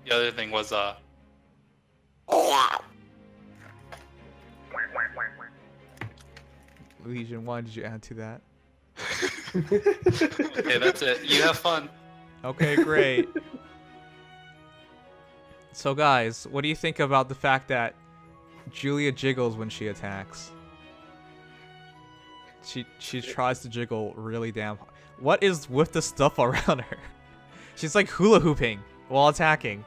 The other thing was Legion, why did you add to that? okay, that's it. You have fun. Okay, great. So guys, what do you think about the fact that Julia jiggles when she attacks? She tries to jiggle really damn hard. What is with the stuff around her? She's like hula hooping while attacking.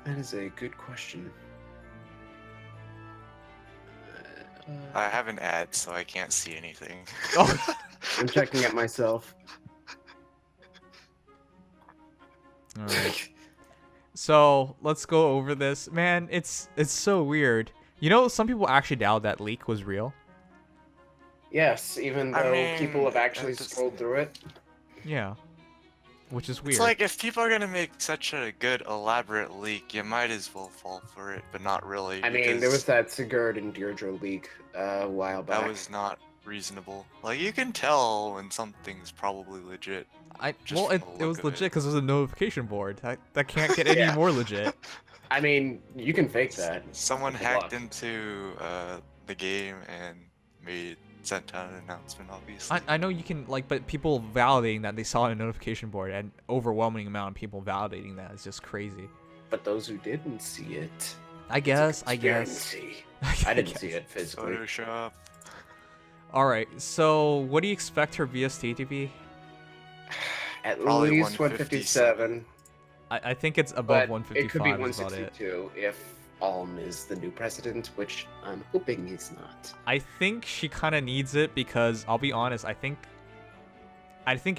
That is a good question. I have an ad, so I can't see anything. Oh. I'm checking it myself. Alright. So let's go over this. Man, it's so weird. You know, some people actually doubt that leak was real. Yes, even I though mean, people have actually that's- scrolled through it. Yeah. Which is weird. It's like, if people are gonna make such a good, elaborate leak, you might as well fall for it, but not really. I mean, there because was that Sigurd and Deirdre leak a while back. that was not reasonable. Like, you can tell when something's probably legit. Just Well, it from the was look of legit it. because it was a notification board. That can't get any Yeah. more legit. I mean, you can fake that. Someone Good hacked luck. into the game and sent out an announcement, obviously. I know you can, like, but people validating that they saw it on a notification board, and overwhelming amount of people validating that is just crazy. But those who didn't see it, I guess. I didn't see it physically. Photoshop. Alright, so what do you expect her VST to be? At Probably least 157. I think it's above But 155 it could be is about it. 162 if Alm is the new president, which I'm hoping he's not. I think she kind of needs it because, I'll be honest, I think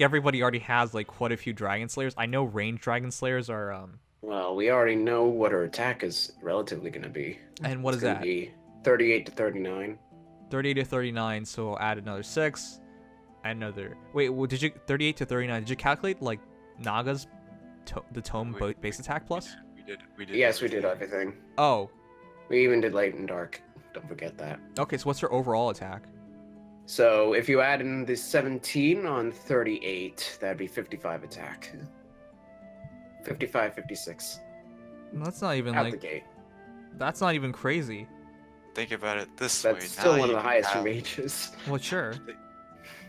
everybody already has, like, quite a few Dragon Slayers. I know ranged Dragon Slayers are, Well, we already know what her attack is relatively going to be. and what It's is gonna that? Be 38 to 39. 38 to 39, so we'll add another 6. Add another... Wait, well, did you... 38 to 39, did you calculate, like, Naga's the tome base attack plus? We did. Yes, we did everything. everything. Oh, We even did light and dark. Don't forget that. okay, so what's her overall attack? So if you add in the 17 on 38, that'd be 55 attack. 55, 56. That's not even, Out the like... gate. That's not even crazy. Think about it this way. That's still now one of you the highest have- mages. Well, sure.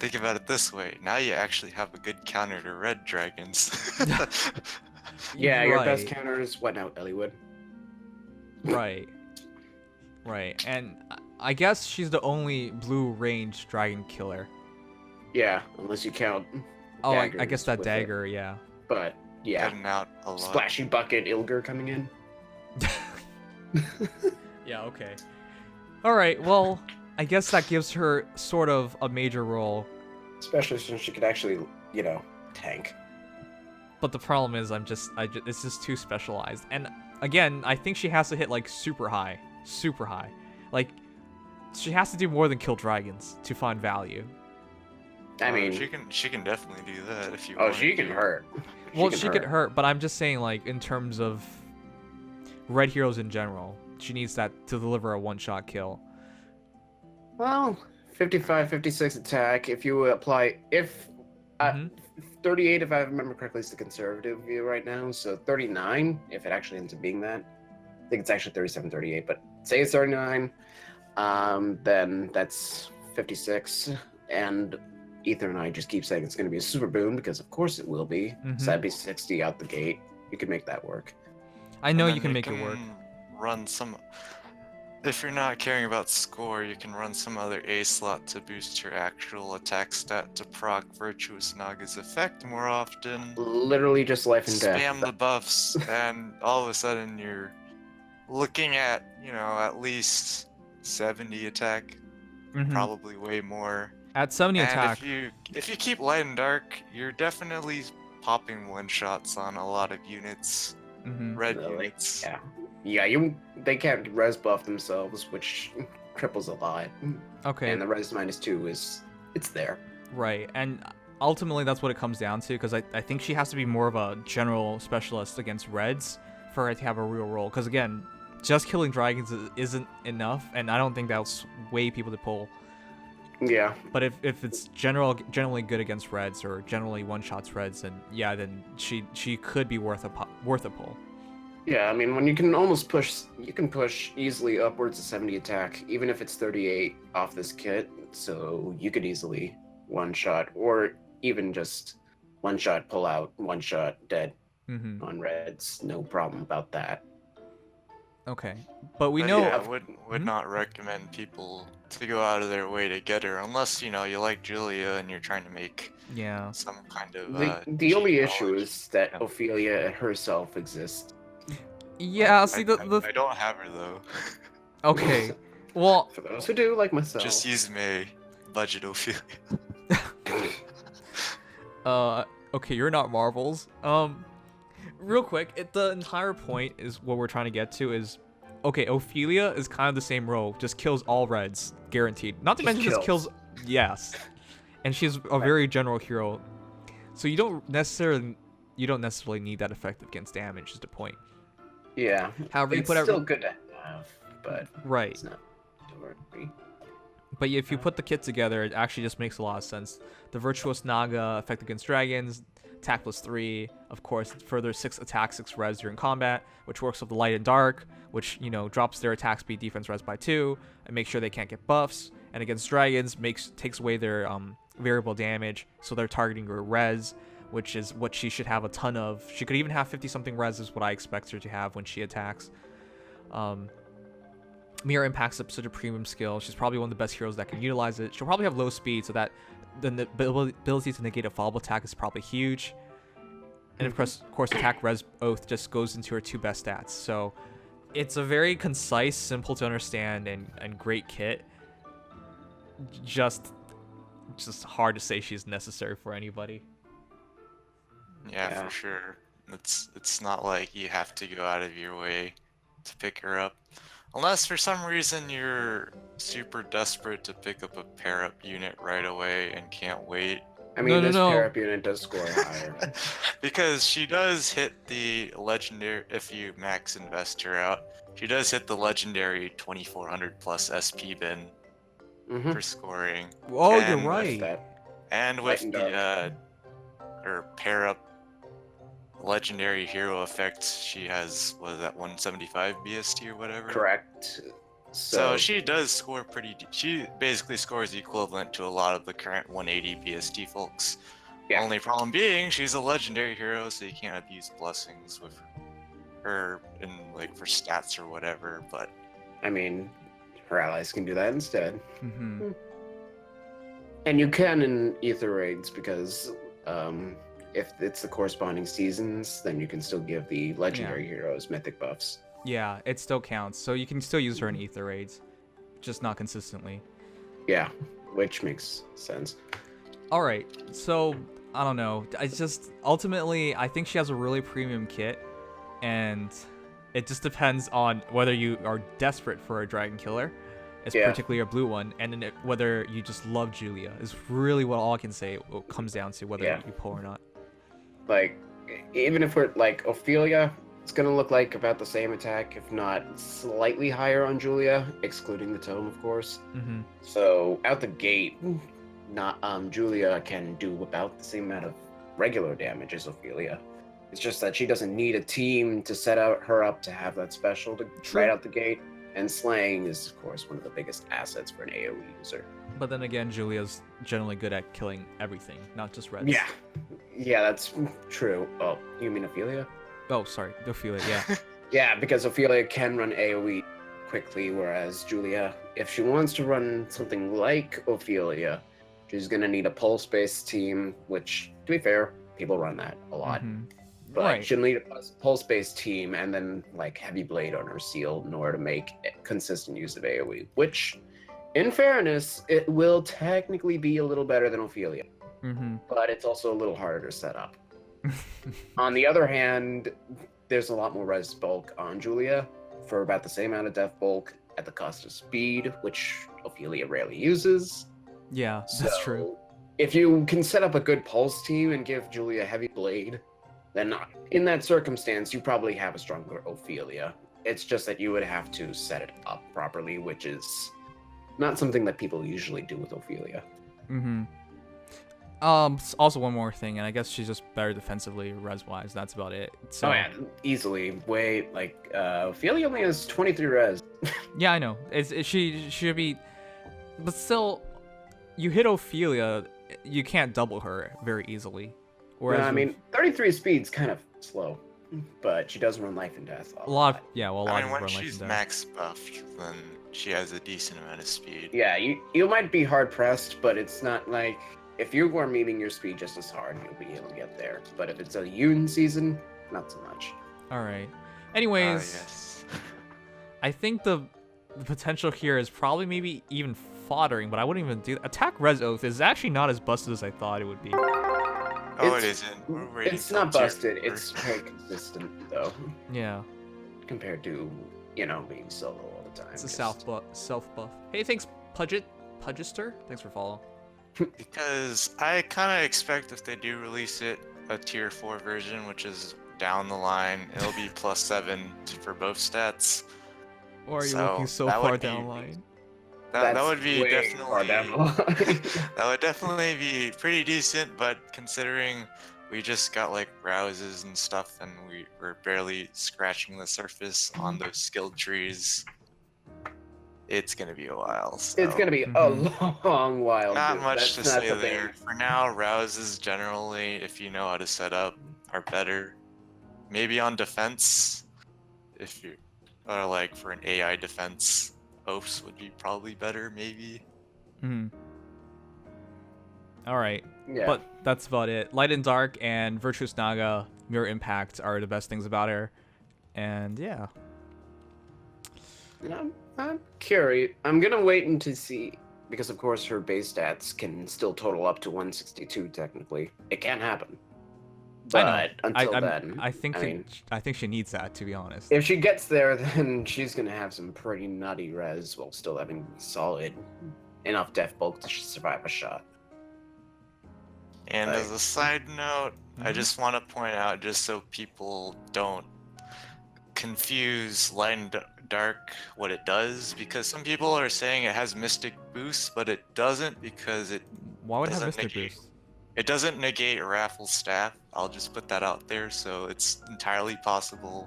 Think about it this way. Now you actually have a good counter to red dragons. Yeah, your best Right. counter is what now, Elliewood? Right. Right. And I guess she's the only blue range dragon killer. Yeah, unless you count. Oh, I daggers guess that with it. dagger, yeah. But yeah, Cutting out a lot. splashy bucket Ilger coming in. Yeah, okay. Alright, well, I guess that gives her sort of a major role. Especially since she could actually, tank. But the problem is it's just too specialized. And again, I think she has to hit like super high. Super high. Like, she has to do more than kill dragons to find value. I mean, she can definitely do that if you. oh, want she can to. hurt. Well, she could hurt, but I'm just saying, like, in terms of red heroes in general, she needs that to deliver a one-shot kill. Well, 55, 56 attack. If you apply, Mhm. 38, if I remember correctly, is the conservative view right now. So 39, if it actually ends up being that. I think it's actually 37, 38, but say it's 39, then that's 56. And Aether and I just keep saying it's going to be a super boon because, of course, it will be. Mhm. So that'd be 60 out the gate. You could make that work. I know And you then can make it work. Run some. If you're not caring about score, you can run some other A slot to boost your actual attack stat to proc Virtuous Naga's effect more often. Literally just life and death. Spam the buffs, and all of a sudden you're looking at, at least 70 attack, Mhm. probably way more. At 70 And attack, if you keep light and dark, you're definitely popping one shots on a lot of units, mhm. red Really? units. Yeah, they can't res buff themselves, which cripples a lot. Okay, And the res -2 it's there. right. And ultimately, that's what it comes down to, because I think she has to be more of a general specialist against reds for her to have a real role. Because again, just killing dragons isn't enough, and I don't think that'll sway people to pull Yeah. But if it's generally good against reds or generally one-shots reds, then she could be worth a pull. Yeah, I mean, when you can push easily upwards of 70 attack, even if it's 38 off this kit, so you could easily one-shot, or even just one-shot pull out, one-shot dead on reds. No problem about that. Okay, but we But know. yeah, I would not recommend people to go out of their way to get her unless you like Julia and you're trying to make some kind of The only cheat issue knowledge. is that Ophelia herself exists. Yeah, see I don't have her though. Okay, well, For those who do, like myself. Just use May, budget Ophelia. Okay, you're not Marvels. Real quick, the entire point is what we're trying to get to is, okay, Ophelia is kind of the same role, just kills all reds, guaranteed. Not to mention just kills, yes, and she's a very general hero, so you don't necessarily need that effective against damage. Is the point? Yeah. However, it's still good to have, but right. It's not too. But if you put the kit together, it actually just makes a lot of sense. The Virtuous Naga, effect against dragons, attack +3, of course, further 6 attack, 6 res during combat, which works with the light and dark, which, drops their attack speed, defense res by 2, and makes sure they can't get buffs. And against dragons, takes away their variable damage, so they're targeting her res, which is what she should have a ton of. She could even have 50-something res is what I expect her to have when she attacks. Mirror Impact's such a premium skill. She's probably one of the best heroes that can utilize it. She'll probably have low speed, so that the ability to negate a fallable attack is probably huge. And of course, attack res oath just goes into her 2 best stats. So it's a very concise, simple to understand, and great kit. Just hard to say she's necessary for anybody. Yeah, for sure. It's not like you have to go out of your way to pick her up. Unless for some reason you're super desperate to pick up a pair-up unit right away and can't wait. I mean, this pair-up unit does score higher. Because she does hit the legendary, if you max invest her out, she does hit the legendary 2400 plus SP bin for scoring. Oh, you're right. And with the her pair-up legendary hero effect, she has, what is that, 175 BST or whatever? Correct. So she does score she basically scores the equivalent to a lot of the current 180 BST folks. Yeah. Only problem being, she's a legendary hero, so you can't abuse blessings with her in, for stats or whatever, but... I mean, her allies can do that instead. And you can in Aether Raids, because if it's the corresponding seasons, then you can still give the legendary heroes mythic buffs. Yeah, it still counts. So you can still use her in Aether Raids, just not consistently. Yeah, which makes sense. All right, so I don't know. Ultimately, I think she has a really premium kit, and it just depends on whether you are desperate for a dragon killer, particularly a blue one, and then whether you just love Julia is really what all I can say. It comes down to whether you pull or not. Even if we're Ophelia, it's gonna look like about the same attack, if not slightly higher on Julia, excluding the tome, of course. So out the gate, Julia can do about the same amount of regular damage as Ophelia. It's just that she doesn't need a team to set her up to have that special right out the gate. And slaying is, of course, one of the biggest assets for an AoE user. But then again, Julia's generally good at killing everything, not just reds. Yeah, that's true. Oh, you mean Ophelia? Oh, sorry, Ophelia, yeah. Yeah, because Ophelia can run AoE quickly, whereas Julia, if she wants to run something like Ophelia, she's going to need a pulse-based team, which, to be fair, people run that a lot. But she'll need a pulse-based team and then Heavy Blade on her seal in order to make consistent use of AoE, which, in fairness, it will technically be a little better than Ophelia. But it's also a little harder to set up. On the other hand, there's a lot more res bulk on Julia for about the same amount of death bulk at the cost of speed, which Ophelia rarely uses. Yeah, that's true. If you can set up a good pulse team and give Julia Heavy Blade, then in that circumstance, you probably have a stronger Ophelia. It's just that you would have to set it up properly, which is not something that people usually do with Ophelia. Mm-hmm. Also one more thing, and I guess she's just better defensively, res-wise. That's about it. So, Oh yeah, easily. Wait, like Ophelia only has 23 res. yeah, I know. She should be, but still, you hit Ophelia, you can't double her very easily. Whereas I mean, 33 speed's kind of slow, but she does run life and death. a lot of, yeah, well, a lot I of mean, people when run like she's that. max buffed, then she has a decent amount of speed. Yeah, you might be hard pressed, but it's not like if you are meeting your speed just as hard, you'll be able to get there. But if it's a Yoon season, not so much. All right. Anyways, Yes. I think the potential here is probably maybe even foddering, but I wouldn't even do that. Attack Res Oath is actually not as busted as I thought it would be. Oh, it isn't. We're waiting It's till not tier busted. 4. It's very consistent though, Yeah, compared to being solo all the time. it's a just- self buff. Hey, thanks, Pudgister. Thanks for following. Because I kind of expect if they do release it, a tier 4 version, which is down the line, it'll be +7 for both stats. Or are you So, looking so that far would be- down the line? That That's would be way far down the definitely line. that would definitely be pretty decent, but considering we just got like rouses and stuff and we're barely scratching the surface on those skilled trees, it's gonna be a while. So. It's gonna be a long while. Not dude. much That's to not say something- there. For now, rouses generally, if you know how to set up, are better. Maybe on defense, if you or like for an AI defense, oaths would be probably better. Maybe. Hmm. All right, Yeah. but that's about it. Light and Dark and Virtuous Naga Mirror Impact are the best things about her, and yeah. I'm curious. I'm gonna wait and to see because of course her base stats can still total up to 162 technically. It can happen. But I know. until I'm- then, I think mean, I think she needs that, to be honest. if she gets there, then she's gonna have some pretty nutty res while still having solid enough def bulk to survive a shot. And Right. as a side note, I Mhm. just want to point out, just so people don't confuse light and dark what it does, because some people are saying it has mystic boost, but it doesn't because it Why would it have doesn't Mystic negate- Boost? It doesn't negate Raffle's staff. I'll just put that out there, so it's entirely possible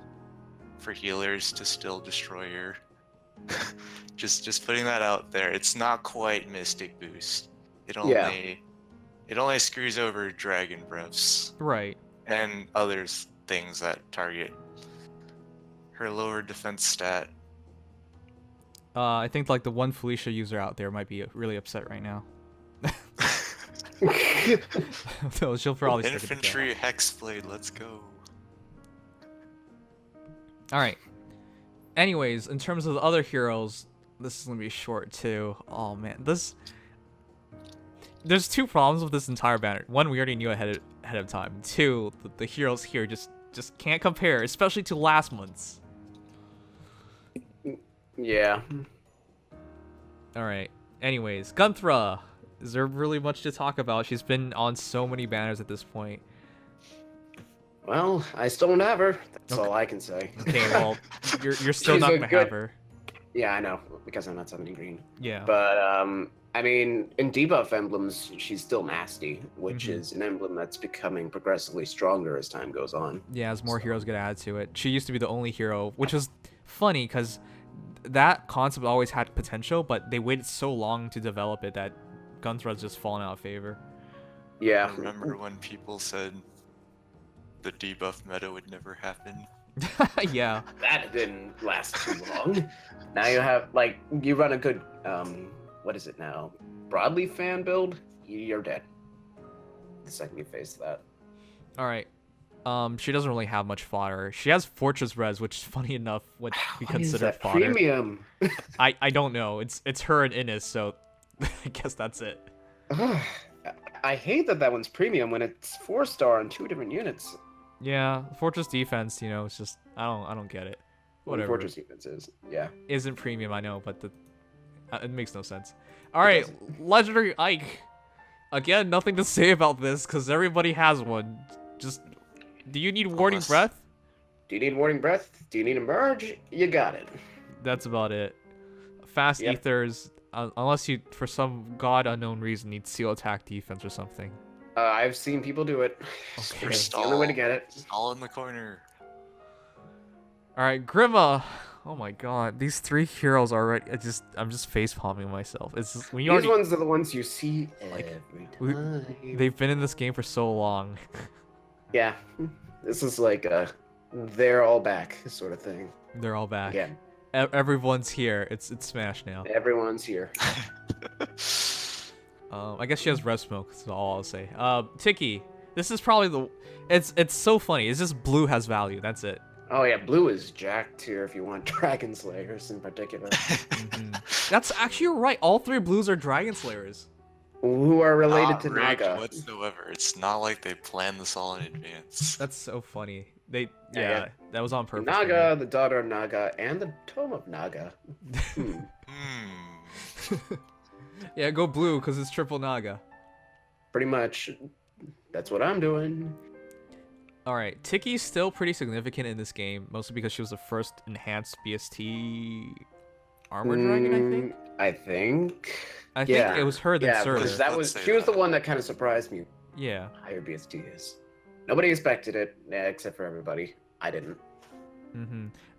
for healers to still destroy her. just putting that out there. It's not quite Mystic Boost. It only screws over Dragon Breaths Right. and other things that target her lower defense stat. I think like the one Felicia user out there might be really upset right now. So she'll probably stick with the chat. Infantry Hexblade, let's go. All right. Anyways, in terms of the other heroes, this is gonna be short too. Oh man, there's two problems with this entire banner. One, we already knew ahead of time. Two, the heroes here just can't compare, especially to last month's. Yeah. All right. Anyways, Gunthra. Is there really much to talk about? She's been on so many banners at this point. Well, I still don't have her. That's Okay. all I can say. Okay, well, you're still She's not a gonna good- have her. Yeah, I know because I'm not 70 green. Yeah. But I mean, in debuff emblems, she's still nasty, which Mhm. is an emblem that's becoming progressively stronger as time goes on. Yeah, as more So- heroes get added to it. She used to be the only hero, which was funny because that concept always had potential, but they waited so long to develop it that Gunthra's just fallen out of favor. Yeah. I remember when people said the debuff meta would never happen. Yeah. That didn't last too long. Now you have you run a good what is it now? Broadleaf fan build, you're dead. The second you face that. All right. She doesn't really have much fodder. She has Fortress Res, which, funny enough, would be What is considered that fodder. premium? I don't know. It's her and Innis, so I guess that's it. Ugh. I hate that one's premium when it's 4-star on 2 different units. Yeah, Fortress Defense, it's just I don't get it. Whatever. Fortress defense is. Yeah. Isn't premium, I know, but it makes no sense. All right, Legendary Ike. Again, nothing to say about this because everybody has one. Just, do you need Warding Unless- Breath? Do you need Warding Breath? Do you need a merge? You got it. That's about it. Fast Yep. Ethers. unless you, for some god unknown reason, need seal attack defense or something. I've seen people do it. Okay. It's the only way to get it. All in the corner. All right, Grima. Oh my god, these 3 heroes already. I'm just face palming myself. It's just, when you These already, ones are the ones you see Like, every time. they've been in this game for so long. Yeah, this is like a they're all back sort of thing. They're all back. Yeah, Everyone's here. It's Smash now. everyone's here. I guess she has red smoke. That's all I'll say. Tiki. This is probably the. It's so funny. It's just blue has value. That's it. Oh yeah, blue is jacked here if you want Dragon Slayers in particular, That's actually right. All 3 blues are Dragon Slayers. who are related Not to rigged Naga. whatsoever. It's not like they planned this all in advance. That's so funny. They Yeah. that was on purpose. Naga, the daughter of Naga, and the Tome of Naga. Yeah, go blue because it's triple Naga. Pretty much, that's what I'm doing. All right, Tiki's still pretty significant in this game, mostly because she was the first enhanced BST armor dragon. I think. I think Yeah. it was her that Yeah, served. because that Let's was say she was the that. one that kind of surprised me. Yeah. Higher BST is. Nobody expected it, except for everybody. I didn't.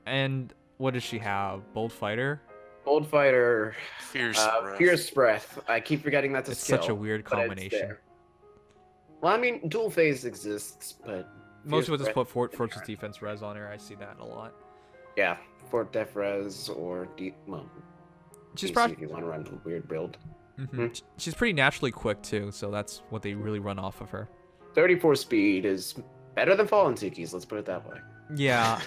And what does she have? Bold fighter. Old Fighter, Fierce breath. Fierce Breath. I keep forgetting that's a It's skill. such a weird but it's combination. there. Well, I mean, dual phase exists, but Most people Fierce just put Breath is Fortress different. Defense res on her. I see that a lot. Yeah, Fort Def Res or Deep. Well, She's DC probably if you want to run a weird build. she's pretty naturally quick too, so that's what they really run off of her. 34 speed is better than Fallen Tiki's. Let's put it that way. Yeah,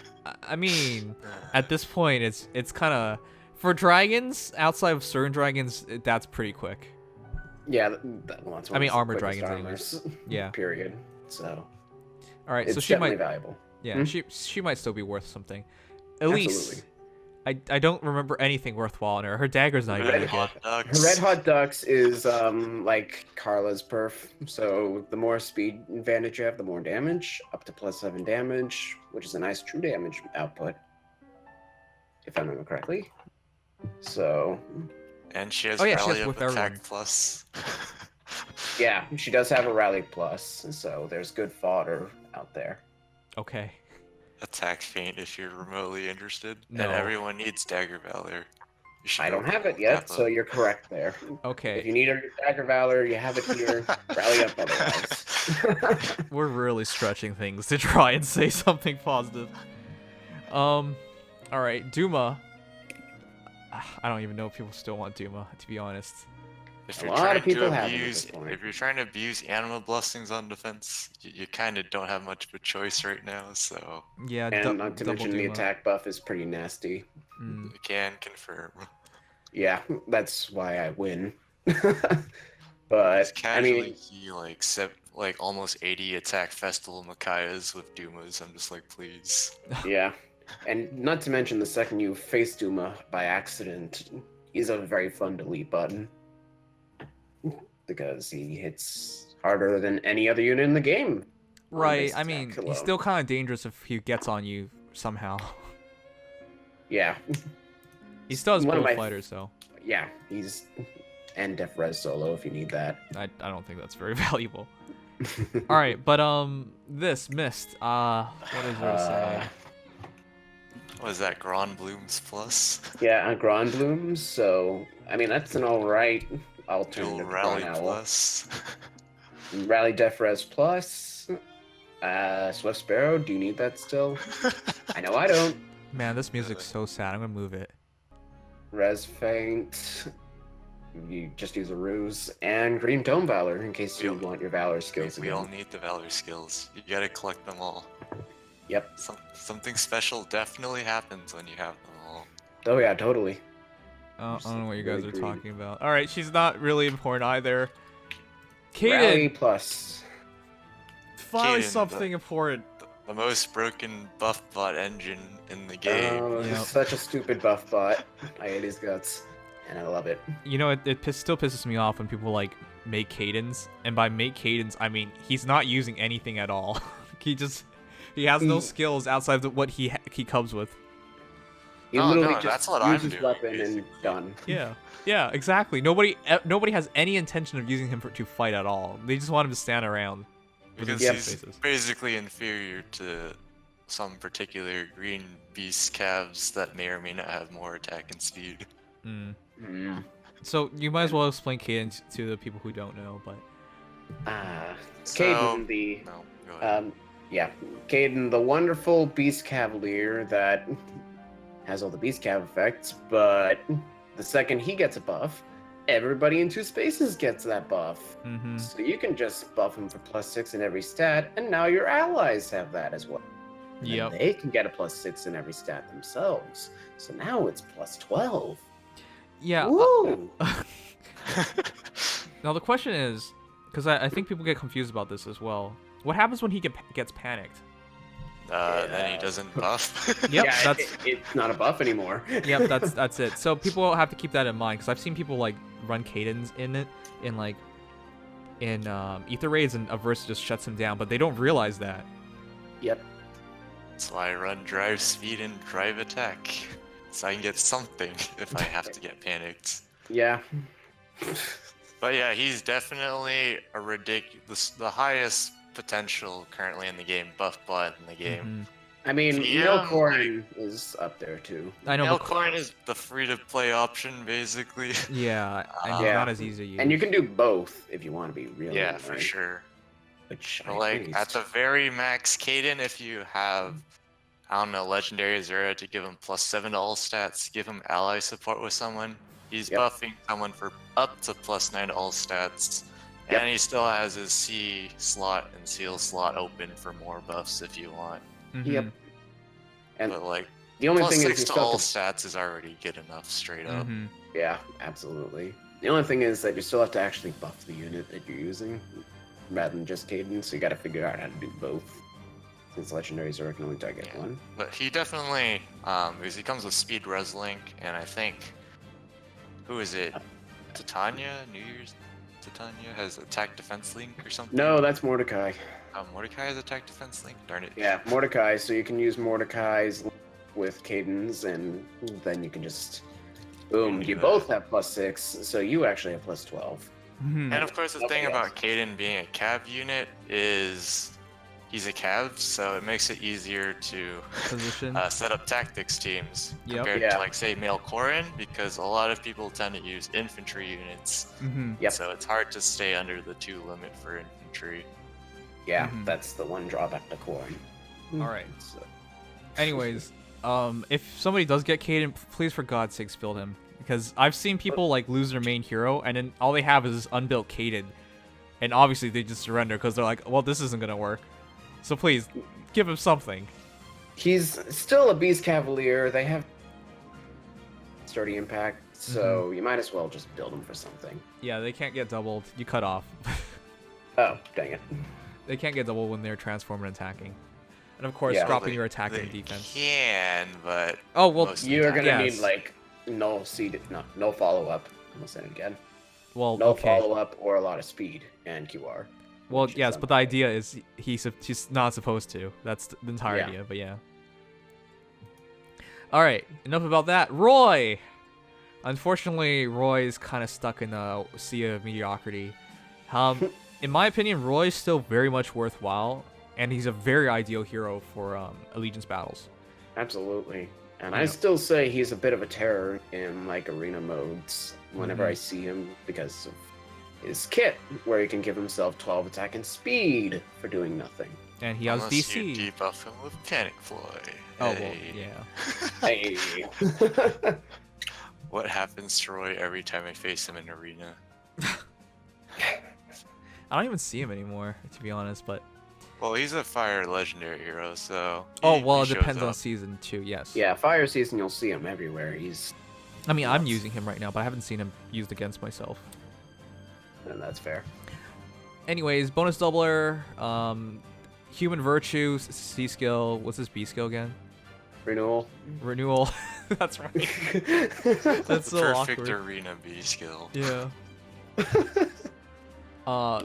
I mean, at this point, it's kind of for dragons outside of certain dragons, that's pretty quick. Yeah, well, that's one I mean, of the armor quickest dragons, armors, Yeah. Period. So All right, it's so she definitely might, valuable. yeah, she might still be worth something. At least, Absolutely. I don't remember anything worthwhile in her. Her dagger's not even Red good. Hot Her Ducks. Red Hot Ducks is like Carla's perf. So the more speed advantage you have, the more damage, up to +7 damage, which is a nice true damage output, if I remember correctly. So And she has Oh, yeah, she Rally has Up with everyone. Attack Plus. yeah, she does have a Rally Plus, so there's good fodder out there. Okay. Attack Feint if you're remotely interested. No. And everyone needs Dagger Valor. You should I don't go have it for yet, Kappa. so you're correct there. If Okay. you need a Dagger Valor, you have it here. Rally up otherwise. We're really stretching things to try and say something positive. All right, Duma. I don't even know if people still want Duma, to be honest. If A you're lot of trying people to have it at abuse, this point. if you're trying to abuse Anima Blessings on defense, you kind of don't have much of a choice right now. So Yeah, And not to double mention the Duma. attack buff is pretty nasty. Mm. I can confirm. Yeah, that's why I win. Just But I casually mean, he like almost 80 attack Festival Makayas with Dumas. I'm just like, please. yeah, and not to mention the second you face Duma by accident, he's a very fun delete button because he hits harder than any other unit in the game. on Right, base I mean, attack he's alone. still kind of dangerous if he gets on you somehow. Yeah, He still has One of both my- fighters, so yeah, he's and Def Res solo if you need that. I don't think that's very valuable. All right, but this Mist. What is there to say? What is that? Grand Blooms Plus? Yeah, Grand Blooms. So I mean, that's an all right Dual alternative. to Rally Grand Owl. Plus. Rally Def Res Plus. Swift Sparrow, do you need that still? I know I don't. Man, this music's so sad. I'm gonna move it. Res Feint. You just use a ruse. And Green Dome Valor in case you We- want your Valor skills We again. all need the Valor skills. You gotta collect them all. Yep. Something special definitely happens when you have them all. Oh yeah, totally. I Just don't know what you guys really are green. talking about. All right, she's not really important either. Rally Kaden, Plus. finally Kaden, something important. The most broken buff bot engine in the game. Oh, Yep. he's such a stupid buff bot. I hate his guts. And I love it. You know, it still pisses me off when people like make Cadens, and by make Cadens, I mean he's not using anything at all. he has no skills outside of what he comes with. You Oh, literally no, just that's what use I'm his doing, weapon and basically. done. Yeah, exactly. Nobody has any intention of using him to fight at all. They just want him to stand around. Because Yep. he's basically inferior to some particular green beast calves that may or may not have more attack and speed. Mm. Mm. So you might as well explain Kaden to the people who don't know, but So, Kaden, no, go ahead. Kaden, the wonderful Beast Cavalier that has all the Beast Cav effects, but the second he gets a buff, everybody in 2 spaces gets that buff. mm-hmm. So you can just buff him for +6 in every stat, and now your allies have that as well. And then Yep. they can get a +6 in every stat themselves. So now it's +12. Yeah. Woo! Now the question is, because I think people get confused about this as well. What happens when he gets panicked? Then he doesn't buff. Yep, yeah, that's it's not a buff anymore. yep, that's it. So people have to keep that in mind because I've seen people like run Cadens in Aether Raids and a verse just shuts him down, but they don't realize that. Yep. That's why I run drive speed and drive attack. So I can get something if I have to get panicked. Yeah. But yeah, he's definitely a the highest potential currently in the game, buff blood in the game. I mean, Yeah, Milcorn is up there too. I know. but- Elcorn is the free-to-play option, basically. Yeah, and Yeah. not as easy to use. And you can do both if you want to be really Yeah, for right? sure. Which But I like raised. at the very max Kaden, if you have, I don't know, Legendary Zero to give him +7 to all stats, give him ally support with someone, he's Yep. buffing someone for up to +9 to all stats, Yep. and he still has his C slot and Seal slot open for more buffs if you want. Mhm. Yep. And But like the only +6 thing is you to still all have to, stats is already good enough, straight up. Mhm. yeah, absolutely. The only thing is that you still have to actually buff the unit that you're using, rather than just Kaden. So you got to figure out how to do both. Since Legendary Zero can only target Yeah. one. But he definitely, because he comes with Speed Res Link, and I think, who is it? Titania? New Year's? Titania has Attack Defense Link or something? No, that's Mordecai. Mordecai has Attack Defense Link? Darn it. Yeah, Mordecai. So you can use Mordecai's with Caden's, and then you can just boom. You both have +6, so you actually have +12. Mhm. And of course, the thing Okay. about Kaden being a Cav unit is he's a Cav, so it makes it easier to Position. set up tactics teams Yep. compared Yeah. to, like, say, Male Corin, because a lot of people tend to use infantry units. Mhm. Yep. So it's hard to stay under the 2 limit for infantry. Yeah, Mhm. that's the one drawback to Corn. All right. So, Anyways, if somebody does get Kaden, please for God's sakes build him, because I've seen people like lose their main hero and then all they have is this unbuilt Kaden, and obviously they just surrender because they're like, well, this isn't gonna work. So please give him something. he's still a Beast Cavalier. They have sturdy impact, so you might as well just build him for something. Yeah, they can't get doubled. You cut off. Oh, dang it. They can't get doubled when they're transforming and attacking. And of course, Yeah. dropping They- your attack they and defense. can, but Oh well, most- You're gonna Yes. need like no follow up. I'm gonna say it again. well, No okay. follow up or a lot of speed and QR. Well, which is yes, but the idea is he's not supposed to. That's the entire Yeah. idea. But yeah. All right, enough about that. Roy. Unfortunately, Roy is kind of stuck in a sea of mediocrity. In my opinion, Roy is still very much worthwhile, and he's a very ideal hero for allegiance battles. Absolutely. And Yeah. I still say he's a bit of a terror in like arena modes whenever Mhm. I see him because of his kit, where he can give himself 12 attack and speed for doing nothing. And he has unless you DC. debuff him with Panic Fly. Oh well, Hey. yeah. Hey. What happens to Roy every time I face him in arena? I don't even see him anymore, to be honest. But Well, he's a fire legendary hero, so. oh he well, it shows depends on up. season 2. Yes. Yeah, fire season, you'll see him everywhere. He's, I mean, I'm Nuts. using him right now, but I haven't seen him used against myself. and that's fair. Anyways, bonus doubler, human virtue, C skill. What's his B skill again? Renewal. Renewal. That's right. That's so Perfect awkward. arena B skill. Yeah. Uh,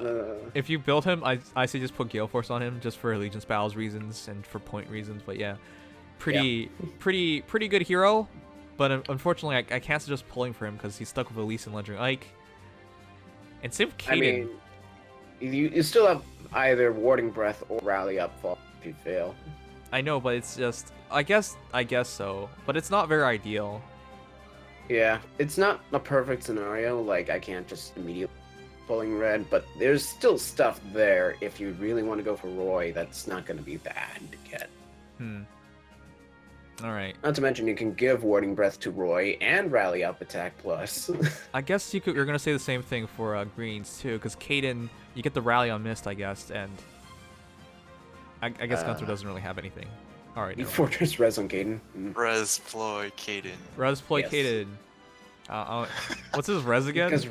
If you build him, I say just put Gale Force on him just for allegiance battles reasons and for point reasons. But yeah, pretty good hero, but unfortunately I can't suggest pulling for him because he's stuck with Elise and Legendary Ike. And same with Kaden. I mean, you still have either Warding Breath or Rally Up fall if you fail. I know, but it's just I guess so, but it's not very ideal. Yeah, it's not a perfect scenario. Like I can't just immediately pulling red, but there's still stuff there. If you really want to go for Roy, that's not going to be bad to get. All right. Not to mention you can give Warding Breath to Roy and Rally Up attack plus. I guess you're gonna say the same thing for greens too, because Kaden, you get the rally on Mist, I guess, and I guess Gunther doesn't really have anything. All right. You Fortress Res on Kaden. Res ploy Kaden. Res ploy Yes. Kaden. What's his res again? Because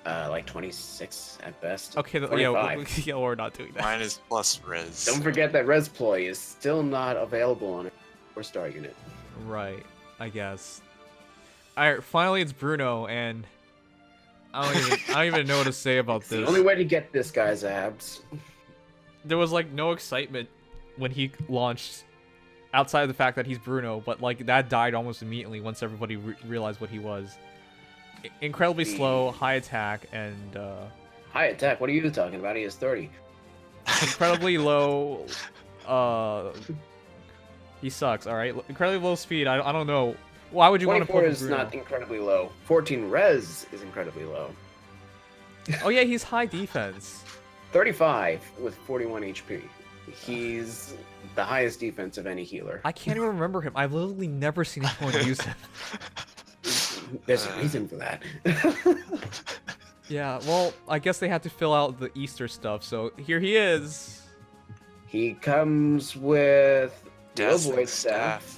like 26 at best. Okay, yeah, 25. yeah, we're not doing that. Mine is plus res. Don't forget that Res Ploy is still not available on a 4-star unit. Right, I guess. Alright, finally it's Bruno, and I don't even know what to say about It's the this. only way to get this guy's abs. There was like no excitement when he launched, outside of the fact that he's Bruno, but like that died almost immediately once everybody realized what he was. Incredibly slow, high attack, and High attack, what are you talking about? He is 30. incredibly low. He sucks. All right, incredibly low speed. I don't know. Why would you want to 24 pull is Bruno? not incredibly low. 14 res is incredibly low. Oh yeah, he's high defense. 35 with 41 HP. He's the highest defense of any healer. I can't even remember him. I've literally never seen anyone use him. There's a reason for that. Yeah, well, I guess they had to fill out the Easter stuff, so here he is. He comes with Dazzling Void Staff.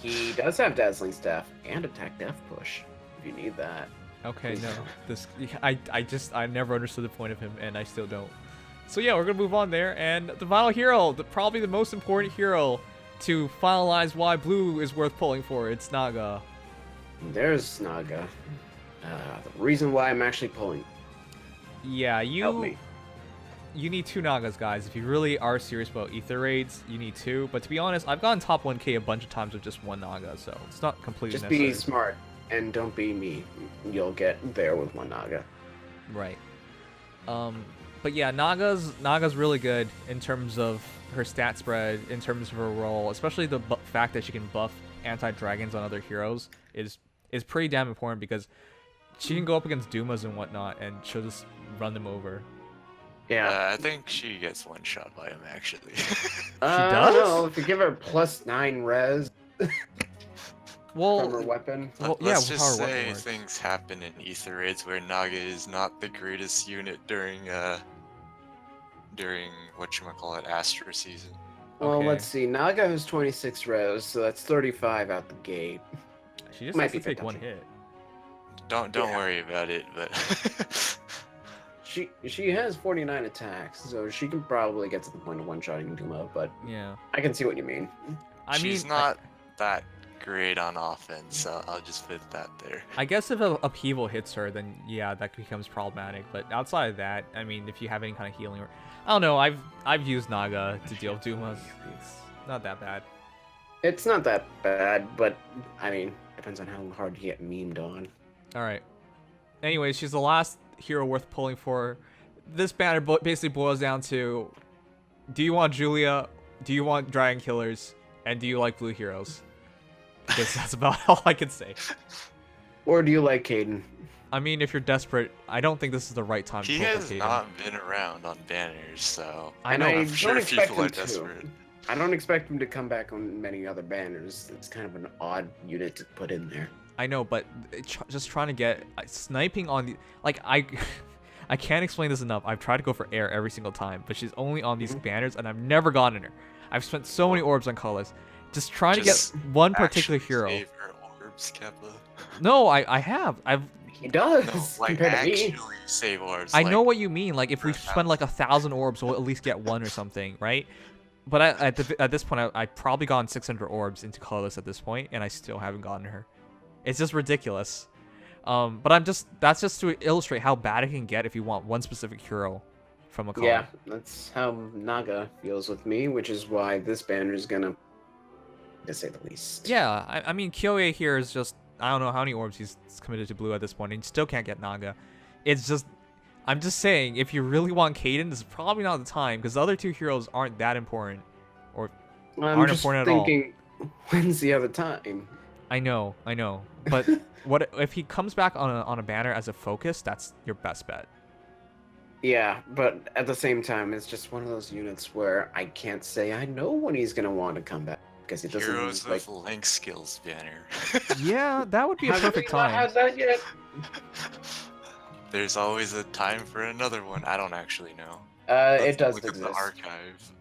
He does have Dazzling Staff and Attack Death Push, if you need that. Okay, no. I never understood the point of him, and I still don't. So yeah, we're gonna move on there, and the final hero, probably the most important hero to finalize why blue is worth pulling for, it's Naga. There's Naga. The reason why I'm actually pulling. Yeah, Help me. you need 2 Nagas, guys. If you really are serious about Aether Raids, you need 2. But to be honest, I've gone top 1k a bunch of times with just 1 Naga, so it's not completely Just necessary. be smart and don't be me. You'll get there with 1 Naga. Right. But yeah, Naga's really good in terms of her stat spread, in terms of her role, especially the fact that she can buff anti-dragons on other heroes is pretty damn important, because she can go up against Dumas and whatnot, and she'll just run them over. Yeah. I think she gets one shot by him actually. I does? don't know, if you give her plus 9 res Well, from her weapon. well, yeah, Let's with just how her weapon say works. things happen in Aether Raids where Naga is not the greatest unit during whatchamacallit, Astra season. Well, Okay. let's see. Naga has 26 res, so that's 35 out the gate. She just might has to be take one 50. hit. Don't Yeah. worry about it, but She has 49 attacks, so she can probably get to the point of one-shotting Duma, but Yeah. I can see what you mean. she's not that great on offense, so I'll just put that there. I guess if a upheaval hits her, then yeah, that becomes problematic. But outside of that, I mean, if you have any kind of healing, or I don't know, I've used Naga to deal with Dumas. It's not that bad. It's not that bad, but I mean, depends on how hard you get memed on. All right. Anyways, she's the last hero worth pulling for. This banner basically boils down to: do you want Julia? Do you want Dragon Killers? And do you like blue heroes? Because that's about all I can say. Or do you like Kaden? I mean, if you're desperate, I don't think this is the right time He to pull has for Kaden. not been around on banners, so I And know. I I'm sure don't expect people are him to. desperate. I don't expect him to come back on many other banners. It's kind of an odd unit to put in there. I know, but just trying to get sniping on the I can't explain this enough. I've tried to go for air every single time, but she's only on these banners, and I've never gotten her. I've spent so many orbs on colorless, just trying to get Just one particular Actually hero. save her orbs, Kepler. No, I have. He does, No, like compared to actually me. save orbs. I like, know what you mean. Like, if we for a spend like 1,000 orbs, we'll at least get one or something, right? But at this point, I probably gotten 600 orbs into colorless at this point, and I still haven't gotten her. It's just ridiculous. But that's just to illustrate how bad it can get if you want one specific hero from a color. Yeah, that's how Naga feels with me, which is why this banner is gonna to say the least. Yeah, I mean, Kyoya here is just, I don't know how many orbs he's committed to blue at this point, and he still can't get Naga. It's just, I'm just saying, if you really want Kaden, this is probably not the time, because the other two heroes aren't that important, or I'm aren't just important at all. thinking, when's the other time? I know, but what if he comes back on a banner as a focus? That's your best bet. Yeah, but at the same time, it's just one of those units where I can't say I know when he's gonna want to come back because it doesn't Heroes like. with Link skills banner. Yeah, that would be a Have perfect we not time. had that yet? There's always a time for another one. I don't actually know. It does Look at exist. the archive.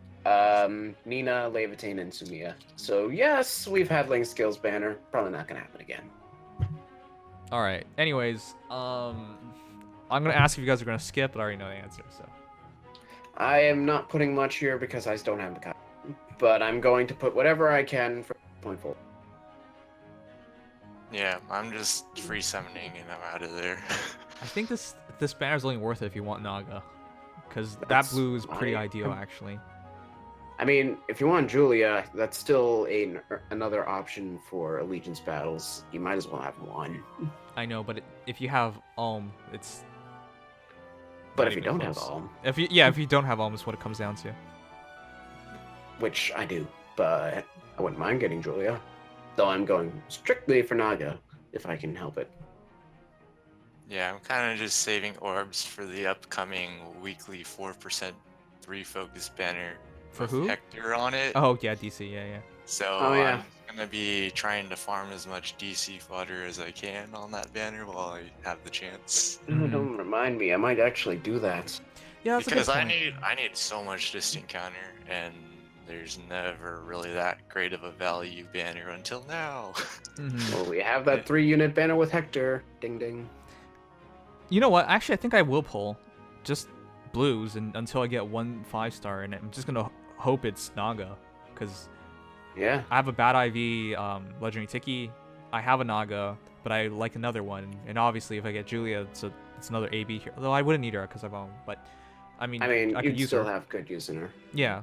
Nina, Levitain, and Sumiya. So yes, we've had Link Skills banner. Probably not gonna happen again. All right. Anyways, I'm gonna ask if you guys are gonna skip, but I already know the answer. So I am not putting much here because I don't have the copy, but I'm going to put whatever I can for 0.4. Yeah, I'm just free summoning and I'm out of there. I think this banner is only worth it if you want Naga, because that That's blue is pretty fine. ideal actually. I mean, if you want Julia, that's still another option for allegiance battles. You might as well have one. I know, but if you have it's. But not if you even don't have close. Alm, if you don't have Alm, is what it comes down to. which I do, but I wouldn't mind getting Julia. Though I'm going strictly for Naga, if I can help it. Yeah, I'm kind of just saving orbs for the upcoming weekly 4% 3 focus banner. For with who? Hector on it. Oh yeah, DC. Yeah. So Oh, yeah. I'm gonna be trying to farm as much DC fodder as I can on that banner while I have the chance. Oh, don't remind me. I might actually do that. Yeah, that's Because a good I point. need so much distant counter, and there's never really that great of a value banner until now. Mhm. Well, we have that 3-unit banner with Hector. Ding ding. You know what? Actually, I think I will pull just blues until I get 1 5-star, and I'm just gonna hope it's Naga, because Yeah. I have a bad IV Legendary Tiki. I have a Naga, but I like another one, and obviously if I get Julia, it's another AB here. Although I wouldn't need her because I've owned, but I mean I could you'd use still her. have good use in her. Yeah.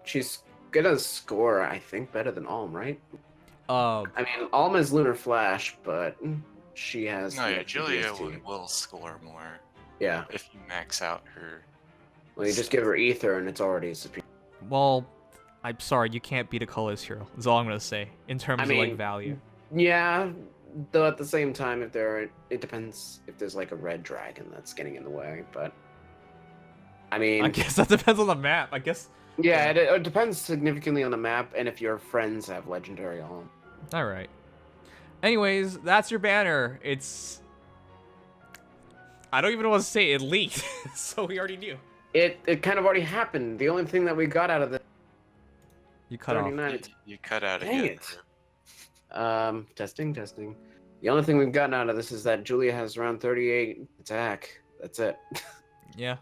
She's gonna score, I think, better than Alm, right? Uh, I mean, Alm is Lunar Flash, but she has. No, the yeah, extra Julia DST. will score more Yeah. if you max out her. Well, you just give her Ether, and it's already superior. well, I'm sorry, you can't beat a colorless hero. That's all I'm gonna say in terms I of like mean, value. Yeah, though at the same time, it depends if there's like a red dragon that's getting in the way. But I mean, I guess that depends on the map. I guess. yeah, it depends significantly on the map and if your friends have legendary Alm. All right. Anyways, that's your banner. It's. I don't even know what to say. It leaked, so we already knew. It kind of already happened. The only thing that we got out of the You cut off. 39. You cut out Dang again. it. Testing. The only thing we've gotten out of this is that Julia has around 38 attack. That's it. Yeah.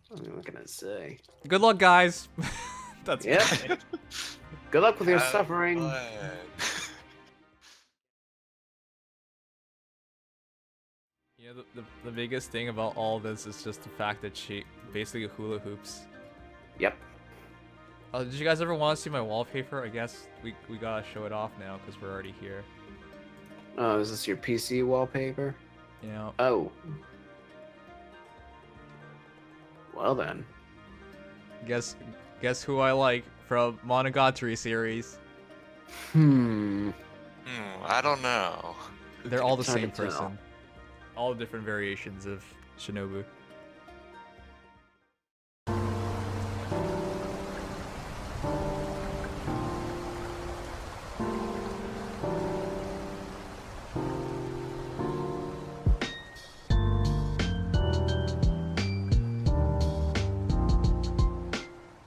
What am I gonna say? Good luck, guys. That's Yep. it. Good luck with your Have suffering. fun. Yeah, the biggest thing about all this is just the fact that she basically hula hoops. Yep. Did you guys ever want to see my wallpaper? I guess we gotta show it off now because we're already here. Oh, is this your PC wallpaper? You know. Oh. Well then. Guess who I like from Monogatari series. I don't know. They're all the Hard same to tell. person. All different variations of Shinobu.